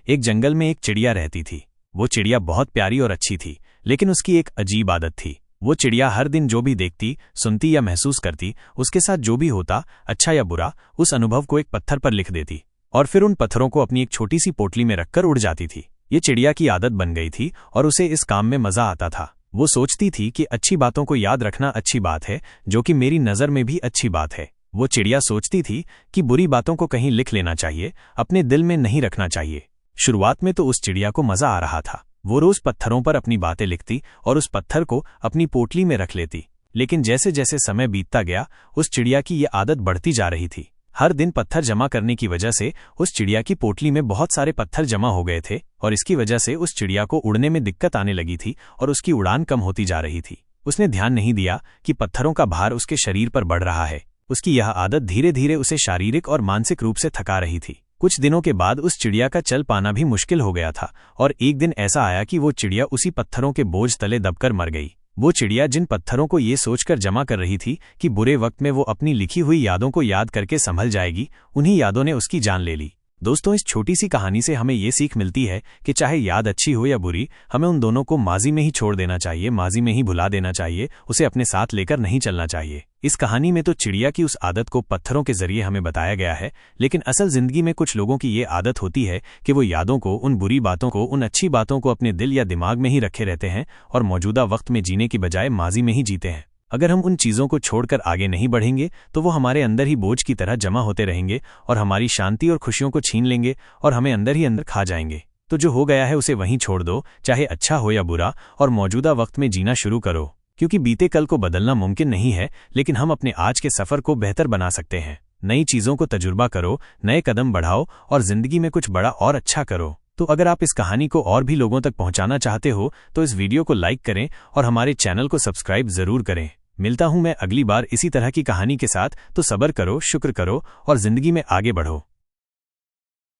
एक जंगल में एक चिड़िया रहती थी। वो चिड़िया बहुत प्यारी और अच्छी थी, लेकिन उसकी एक अजीब आदत थी। वो चिड़िया हर दिन जो भी देखती, सुनती या महसूस करती, उसके साथ जो भी होता, अच्छा या बुरा, उस अनुभव को एक पत्थर पर लिख देती और फिर उन पत्थरों को अपनी एक छोटी सी पोटली में रखकर उड़ जाती थी। ये चिड़िया की आदत बन गई थी और उसे इस काम में मजा आता था। वो सोचती थी कि अच्छी बातों को याद रखना अच्छी बात है, जो कि मेरी नज़र में भी अच्छी बात है। वो चिड़िया सोचती थी कि बुरी बातों को कहीं लिख लेना चाहिए, अपने दिल में नहीं रखना चाहिए। शुरुआत में तो उस चिड़िया को मजा आ रहा था। वो रोज पत्थरों पर अपनी बातें लिखती और उस पत्थर को अपनी पोटली में रख लेती। लेकिन जैसे जैसे समय बीतता गया, उस चिड़िया की ये आदत बढ़ती जा रही थी। हर दिन पत्थर जमा करने की वजह से उस चिड़िया की पोटली में बहुत सारे पत्थर जमा हो गए थे और इसकी वजह से उस चिड़िया को उड़ने में दिक्कत आने लगी थी और उसकी उड़ान कम होती जा रही थी। उसने ध्यान नहीं दिया कि पत्थरों का भार उसके शरीर पर बढ़ रहा है। उसकी यह आदत धीरे धीरे उसे शारीरिक और मानसिक रूप से थका रही थी। कुछ दिनों के बाद उस चिड़िया का चल पाना भी मुश्किल हो गया था और एक दिन ऐसा आया कि वो चिड़िया उसी पत्थरों के बोझ तले दबकर मर गई। वो चिड़िया जिन पत्थरों को ये सोचकर जमा कर रही थी कि बुरे वक्त में वो अपनी लिखी हुई यादों को याद करके संभल जाएगी, उन्हीं यादों ने उसकी जान ले ली। दोस्तों, इस छोटी सी कहानी से हमें ये सीख मिलती है कि चाहे याद अच्छी हो या बुरी, हमें उन दोनों को माजी में ही छोड़ देना चाहिए, माजी में ही भुला देना चाहिए, उसे अपने साथ लेकर नहीं चलना चाहिए। इस कहानी में तो चिड़िया की उस आदत को पत्थरों के जरिए हमें बताया गया है, लेकिन असल जिंदगी में कुछ लोगों की ये आदत होती है कि वो यादों को, उन बुरी बातों को, उन अच्छी बातों को अपने दिल या दिमाग में ही रखे रहते हैं और मौजूदा वक्त में जीने की बजाय माजी में ही जीते हैं। अगर हम उन चीज़ों को छोड़कर आगे नहीं बढ़ेंगे तो वो हमारे अंदर ही बोझ की तरह जमा होते रहेंगे और हमारी शांति और खुशियों को छीन लेंगे और हमें अंदर ही अंदर खा जाएंगे। तो जो हो गया है उसे वहीं छोड़ दो, चाहे अच्छा हो या बुरा, और मौजूदा वक्त में जीना शुरू करो, क्योंकि बीते कल को बदलना मुमकिन नहीं है, लेकिन हम अपने आज के सफ़र को बेहतर बना सकते हैं। नई चीज़ों को तजुर्बा करो, नए कदम बढ़ाओ और ज़िंदगी में कुछ बड़ा और अच्छा करो। तो अगर आप इस कहानी को और भी लोगों तक पहुंचाना चाहते हो तो इस वीडियो को लाइक करें और हमारे चैनल को सब्सक्राइब ज़रूर करें। मिलता हूं मैं अगली बार इसी तरह की कहानी के साथ। तो सब्र करो, शुक्र करो और ज़िंदगी में आगे बढ़ो।